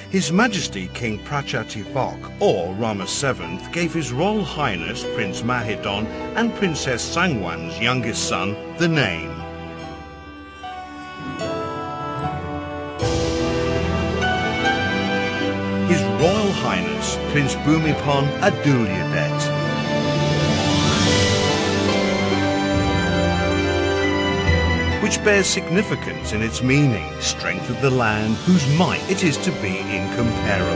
His Majesty King Prachatipak, or Rama VII, gave His Royal Highness Prince Mahidol and Princess Sangwan's youngest son the name. His Royal Highness Prince Bhumibol Adulyadej. Which bears significance in its meaning, strength of the land whose might it is to be incomparable.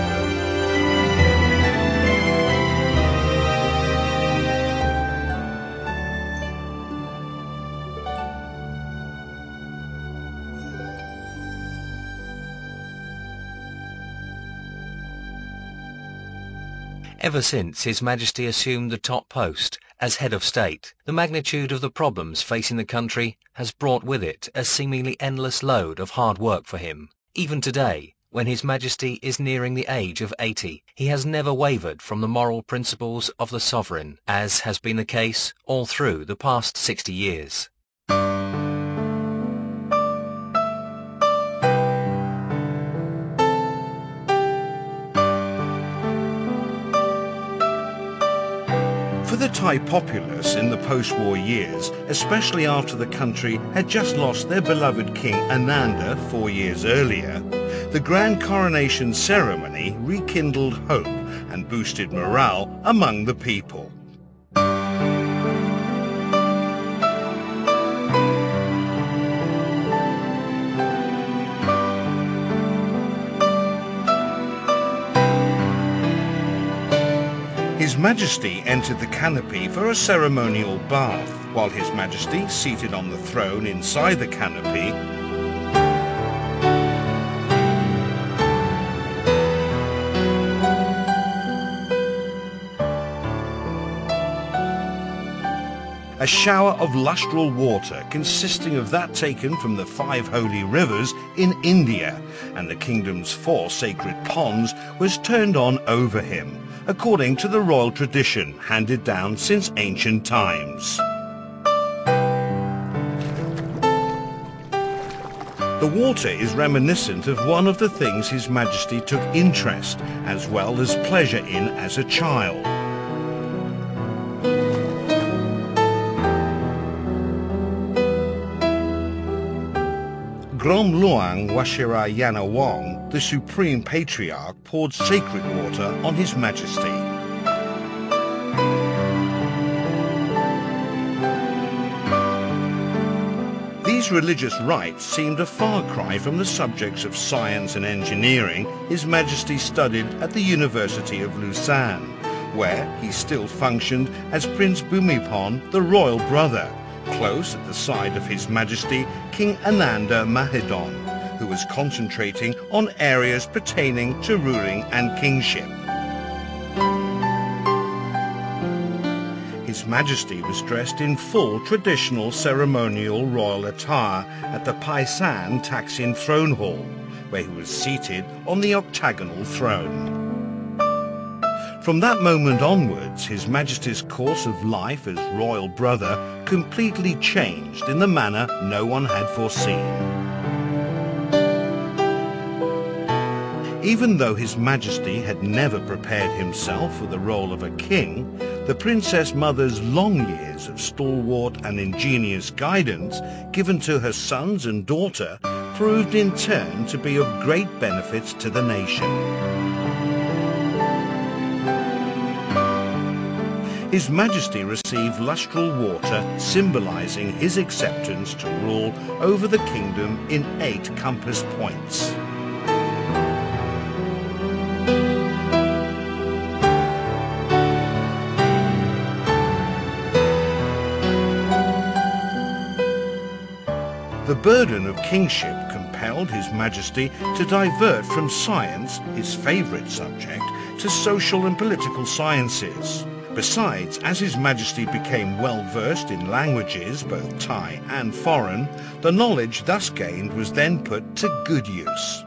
Ever since His Majesty assumed the top post as head of state, the magnitude of the problems facing the country has brought with it a seemingly endless load of hard work for him. Even today, when His Majesty is nearing the age of 80, he has never wavered from the moral principles of the sovereign, as has been the case all through the past 60 years. For the Thai populace in the post-war years, especially after the country had just lost their beloved King Ananda 4 years earlier, the grand coronation ceremony rekindled hope and boosted morale among the people. His Majesty entered the canopy for a ceremonial bath, while His Majesty, seated on the throne inside the canopy, a shower of lustral water consisting of that taken from the 5 holy rivers in India and the kingdom's 4 sacred ponds was turned on over him, according to the royal tradition handed down since ancient times. The water is reminiscent of one of the things His Majesty took interest as well as pleasure in as a child. Grom Luang Washirayanawong, the Supreme Patriarch, poured sacred water on His Majesty. These religious rites seemed a far cry from the subjects of science and engineering His Majesty studied at the University of Lausanne, where he still functioned as Prince Bhumibol, the royal brother, close at the side of His Majesty King Ananda Mahidol, who was concentrating on areas pertaining to ruling and kingship. His Majesty was dressed in full traditional ceremonial royal attire at the Paisan Taksin throne hall, where he was seated on the octagonal throne. From that moment onwards, His Majesty's course of life as royal brother completely changed in the manner no one had foreseen. Even though His Majesty had never prepared himself for the role of a king, the Princess Mother's long years of stalwart and ingenious guidance given to her sons and daughter proved in turn to be of great benefit to the nation. His Majesty received lustral water symbolizing his acceptance to rule over the kingdom in 8 compass points. The burden of kingship compelled His Majesty to divert from science, his favourite subject, to social and political sciences. Besides, as His Majesty became well versed in languages, both Thai and foreign, the knowledge thus gained was then put to good use.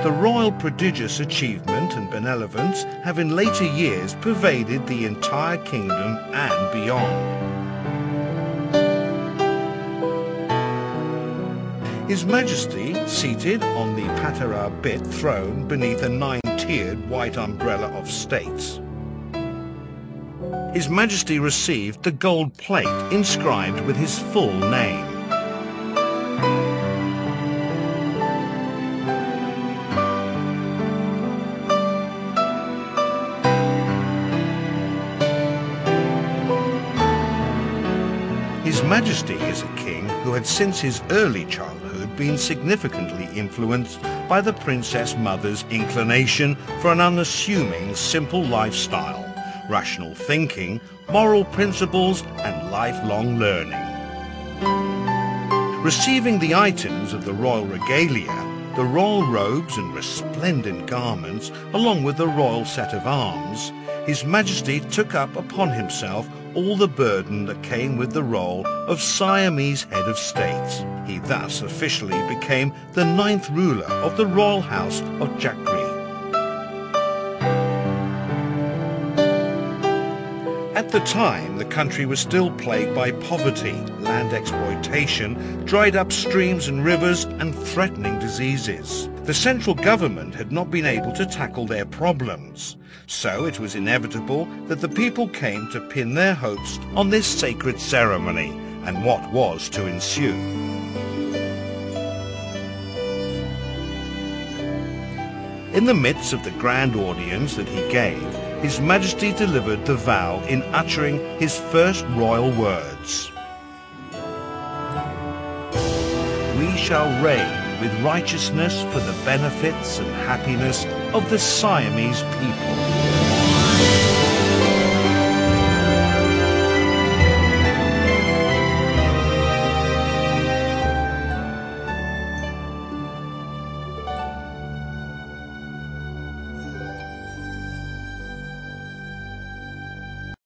The royal prodigious achievement and benevolence have in later years pervaded the entire kingdom and beyond. His Majesty, seated on the Patara bit throne beneath a 9-tiered white umbrella of state. His Majesty received the gold plate inscribed with his full name. His Majesty is a king who had since his early childhood been significantly influenced by the Princess Mother's inclination for an unassuming, simple lifestyle, rational thinking, moral principles and lifelong learning. Receiving the items of the royal regalia, the royal robes and resplendent garments, along with the royal set of arms, His Majesty took up upon himself all the burden that came with the role of Siamese head of state. He thus officially became the 9th ruler of the royal house of Jakri. At the time, the country was still plagued by poverty, land exploitation, dried up streams and rivers, and threatening diseases. The central government had not been able to tackle their problems, so it was inevitable that the people came to pin their hopes on this sacred ceremony and what was to ensue. In the midst of the grand audience that he gave, His Majesty delivered the vow in uttering his first royal words. We shall reign with righteousness for the benefits and happiness of the Siamese people.